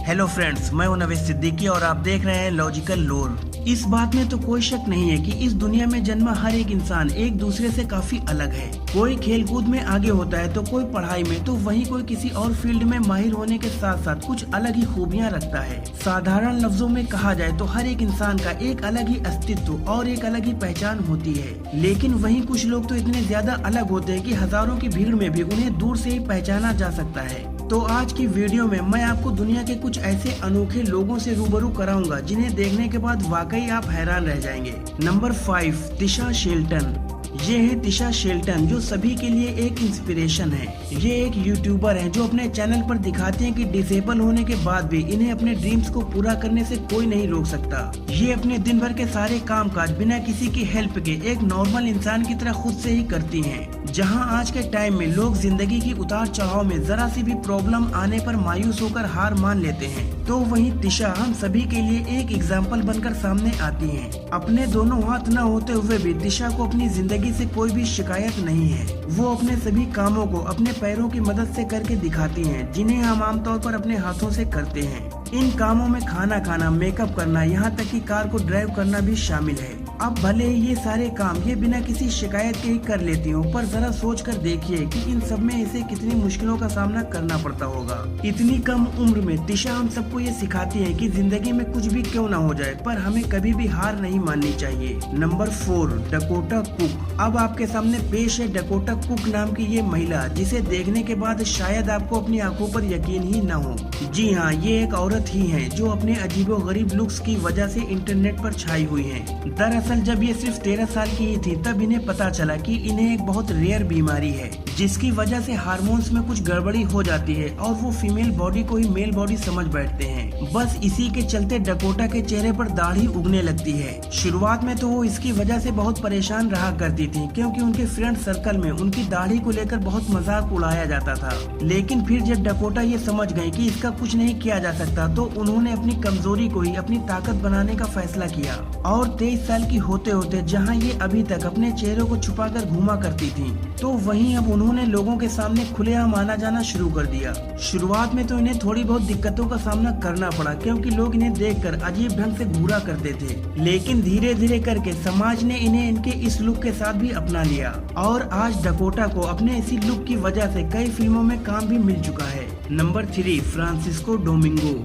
Hello friends, मैं हूं नवेश सिद्दीकी और आप देख रहे हैं लॉजिकल लोर। इस बात में तो कोई शक नहीं है कि इस दुनिया में जन्मा हर एक इंसान एक दूसरे से काफी अलग है। कोई खेलकूद में आगे होता है तो कोई पढ़ाई में, तो वहीं कोई किसी और फील्ड में माहिर होने के साथ साथ कुछ अलग ही खूबियां रखता है। साधारण लफ्जों में कहा जाए तो हर एक इंसान का एक अलग ही अस्तित्व और एक अलग ही पहचान होती है। लेकिन वहीं कुछ लोग तो इतने ज्यादा अलग होते हैं कि हजारों की भीड़ में भी उन्हें दूर से ही पहचाना जा सकता है। तो आज की वीडियो में मैं आपको दुनिया के कुछ ऐसे अनोखे लोगों से रूबरू कराऊंगा जिन्हें देखने के बाद वाकई आप हैरान रह जाएंगे। Number 5, Tisha Shelton. ये है तिशा शेल्टन, जो सभी के लिए एक इंस्पिरेशन है। ये एक यूट्यूबर हैं जो अपने चैनल पर दिखाते हैं कि डिसेबल होने के बाद भी इन्हें अपने ड्रीम्स को पूरा करने से कोई नहीं रोक सकता। ये अपने दिन भर के सारे कामकाज बिना किसी की हेल्प के एक नॉर्मल इंसान की तरह खुद से ही करती हैं। जहां आज के टाइम में लोग जिंदगी की उतार चढ़ाव में जरा सी भी प्रॉब्लम आने पर मायूस होकर हार मान लेते हैं, तो वहीं तिशा हम सभी के लिए एक एग्जाम्पल बनकर सामने आती हैं। अपने दोनों हाथ न होते हुए भी तिशा को अपनी जिंदगी से कोई भी शिकायत नहीं है। वो अपने सभी कामों को अपने पैरों की मदद से करके दिखाती हैं, जिन्हें हम आमतौर पर अपने हाथों से करते हैं। इन कामों में खाना खाना, मेकअप करना, यहाँ तक कि कार को ड्राइव करना भी शामिल है। अब भले ही ये सारे काम ये बिना किसी शिकायत के ही कर लेती हूँ, पर जरा सोच कर देखिए कि इन सब में इसे कितनी मुश्किलों का सामना करना पड़ता होगा। इतनी कम उम्र में तिशा हम सबको ये सिखाती है कि जिंदगी में कुछ भी क्यों ना हो जाए, पर हमें कभी भी हार नहीं माननी चाहिए। Number 4, Dakota cook. अब आपके सामने पेश है डकोटा कुक नाम की ये महिला, जिसे देखने के बाद शायद आपको अपनी आंखों पर यकीन ही न हो। जी हाँ, ये एक औरत ही है जो अपने अजीबोगरीब लुक्स की वजह से इंटरनेट पर छाई हुई है। दरअसल जब ये सिर्फ 13 साल की ही थी तब इन्हें पता चला कि इन्हें एक बहुत रेयर बीमारी है, जिसकी वजह से हार्मोन्स में कुछ गड़बड़ी हो जाती है और वो फीमेल बॉडी को ही मेल बॉडी समझ बैठते हैं। बस इसी के चलते डकोटा के चेहरे पर दाढ़ी उगने लगती है। शुरुआत में तो वो इसकी वजह से बहुत परेशान रहा करती थी, क्योंकि उनके फ्रेंड सर्कल में उनकी दाढ़ी को लेकर बहुत मजाक उड़ाया जाता था। लेकिन फिर जब डकोटा ये समझ गई कि इसका कुछ नहीं किया जा सकता, तो उन्होंने अपनी कमजोरी को ही अपनी ताकत बनाने का फैसला किया और 23 साल की होते होते जहां ये अभी तक अपने चेहरे को छुपाकर घूमा करती थी, तो वहीं अब उन्होंने लोगों के सामने खुलेआम आना जाना शुरू कर दिया। शुरुआत में तो इन्हें थोड़ी बहुत दिक्कतों का सामना करना पड़ा, क्योंकि लोग इन्हें देखकर अजीब ढंग से घूरा करते थे। लेकिन धीरे धीरे करके समाज ने इन्हें इनके इस लुक के साथ भी अपना लिया और आज डकोटा को अपने इसी लुक की वजह से कई फिल्मों में काम भी मिल चुका है। Number 3, Francisco Domingo.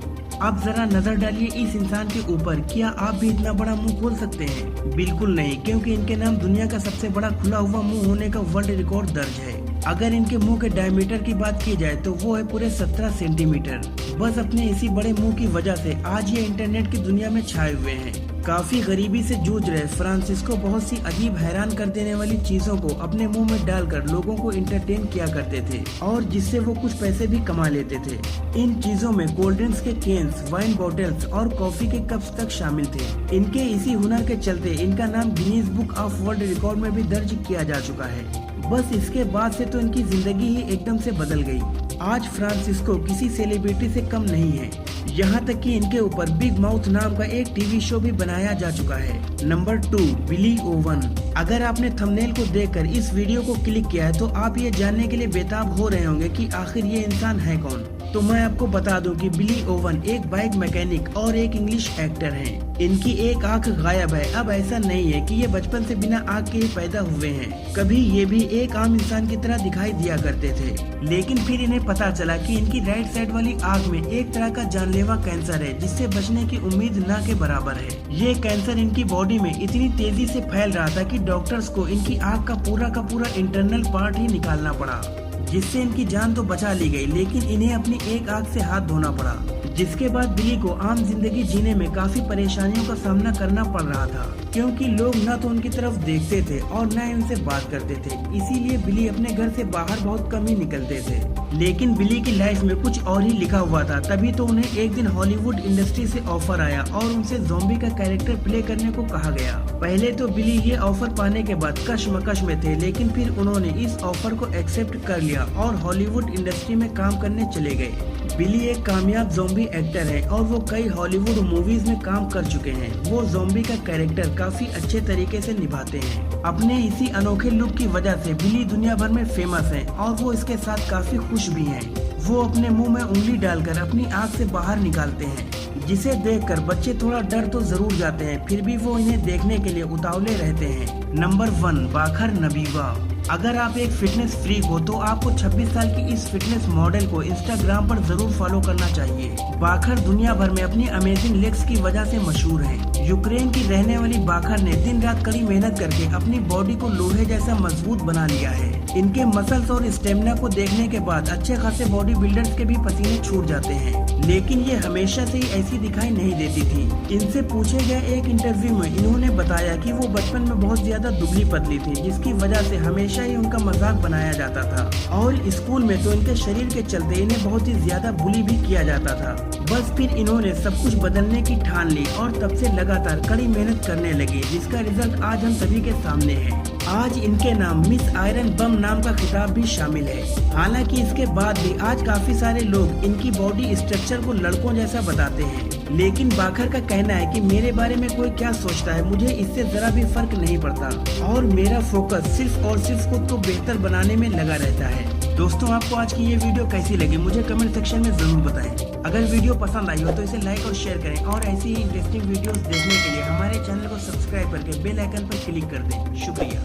अब जरा नजर डालिए इस इंसान के ऊपर। क्या आप भी इतना बड़ा मुंह खोल सकते हैं? बिल्कुल नहीं, क्योंकि इनके नाम दुनिया का सबसे बड़ा खुला हुआ मुंह होने का वर्ल्ड रिकॉर्ड दर्ज है। अगर इनके मुंह के डायमीटर की बात की जाए तो वो है पूरे 17 सेंटीमीटर। बस अपने इसी बड़े मुंह की वजह से आज ये इंटरनेट की दुनिया में छाए हुए हैं। काफी गरीबी से जूझ रहे फ्रांसिस्को बहुत सी अजीब हैरान कर देने वाली चीजों को अपने मुंह में डालकर लोगों को इंटरटेन किया करते थे और जिससे वो कुछ पैसे भी कमा लेते थे। इन चीजों में कोल्ड ड्रिंक्स के केन्स, वाइन बॉटल्स और कॉफी के कप्स तक शामिल थे। इनके इसी हुनर के चलते इनका नाम Guinness book of world record में भी दर्ज किया जा चुका है। बस इसके बाद से तो इनकी जिंदगी ही एकदम से बदल गई। आज फ्रांसिस्को किसी सेलिब्रिटी से कम नहीं है, यहाँ तक कि इनके ऊपर बिग माउथ नाम का एक टीवी शो भी बनाया जा चुका है। नंबर 2, बिली ओवन। अगर आपने थंबनेल को देखकर इस वीडियो को क्लिक किया है तो आप ये जानने के लिए बेताब हो रहे होंगे कि आखिर ये इंसान है कौन। तो मैं आपको बता दूं कि बिली ओवन एक बाइक मैकेनिक और एक इंग्लिश एक्टर हैं। इनकी एक आंख गायब है। अब ऐसा नहीं है कि ये बचपन से बिना आंख के ही पैदा हुए हैं। कभी ये भी एक आम इंसान की तरह दिखाई दिया करते थे, लेकिन फिर इन्हें पता चला कि इनकी राइट साइड वाली आंख में एक तरह का जानलेवा कैंसर है, जिससे बचने की उम्मीद न के बराबर है। ये कैंसर इनकी बॉडी में इतनी तेजी से फैल रहा था कि डॉक्टर्स को इनकी आंख का पूरा इंटरनल पार्ट ही निकालना पड़ा, जिससे इनकी जान तो बचा ली गई, लेकिन इन्हें अपनी एक आंख से हाथ धोना पड़ा। जिसके बाद बिली को आम जिंदगी जीने में काफी परेशानियों का सामना करना पड़ रहा था, क्योंकि लोग न तो उनकी तरफ देखते थे और न ही उनसे बात करते थे। इसीलिए बिली अपने घर से बाहर बहुत कम ही निकलते थे। लेकिन बिली की लाइफ में कुछ और ही लिखा हुआ था। तभी तो उन्हें एक दिन हॉलीवुड इंडस्ट्री से ऑफर आया और उनसे ज़ॉम्बी का कैरेक्टर प्ले करने को कहा गया। पहले तो बिली ये ऑफर पाने के बाद कशमकश में थे, लेकिन फिर उन्होंने इस ऑफर को एक्सेप्ट कर लिया और हॉलीवुड इंडस्ट्री में काम करने चले गए। बिली एक कामयाब ज़ॉम्बी एक्टर है और वो कई हॉलीवुड मूवीज में काम कर चुके हैं। वो ज़ॉम्बी का कैरेक्टर काफी अच्छे तरीके से निभाते हैं। अपने इसी अनोखे लुक की वजह से बिली दुनिया भर में फेमस है और वो इसके साथ काफी खुश भी हैं। वो अपने मुंह में उंगली डालकर अपनी आंख से बाहर निकालते हैं, जिसे देखकर बच्चे थोड़ा डर तो जरूर जाते हैं, फिर भी वो इन्हें देखने के लिए उतावले रहते हैं। नंबर 1, बाखर नबीवा। अगर आप एक फिटनेस फ्रीक हो तो आपको 26 साल की इस फिटनेस मॉडल को इंस्टाग्राम पर जरूर फॉलो करना चाहिए। बाखर दुनिया भर में अपनी अमेजिंग लेग्स की वजह से मशहूर है। यूक्रेन की रहने वाली बाखर ने दिन रात कड़ी मेहनत करके अपनी बॉडी को लोहे जैसा मजबूत बना लिया है। इनके मसल्स और स्टेमिना को देखने के बाद अच्छे खासे बॉडी बिल्डर्स के भी पसीने छूट जाते हैं, लेकिन ये हमेशा से ही ऐसी दिखाई नहीं देती थी। इनसे पूछे गए एक इंटरव्यू में इन्होंने बताया कि वो बचपन में बहुत ज्यादा दुबली पतली थी, जिसकी वजह से हमेशा ही उनका मजाक बनाया जाता था और स्कूल में तो इनके शरीर के चलते इन्हें बहुत ही ज्यादा बुली भी किया जाता था। बस फिर इन्होंने सब कुछ बदलने की ठान ली और तब से लगातार कड़ी मेहनत करने लगे, जिसका रिजल्ट आज हम सभी के सामने है। आज इनके नाम मिस आयरन बम नाम का खिताब भी शामिल है। हालांकि इसके बाद भी आज काफी सारे लोग इनकी बॉडी स्ट्रक्चर को लड़कों जैसा बताते हैं, लेकिन बाखर का कहना है कि मेरे बारे में कोई क्या सोचता है, मुझे इससे जरा भी फर्क नहीं पड़ता और मेरा फोकस सिर्फ और सिर्फ खुद को बेहतर बनाने में लगा रहता है। दोस्तों, आपको आज की ये वीडियो कैसी लगी मुझे कमेंट सेक्शन में जरूर बताएं। अगर वीडियो पसंद आई हो तो इसे लाइक और शेयर करें और ऐसी ही इंटरेस्टिंग वीडियोस देखने के लिए हमारे चैनल को सब्सक्राइब करके बेल आइकन पर क्लिक कर दें। शुक्रिया।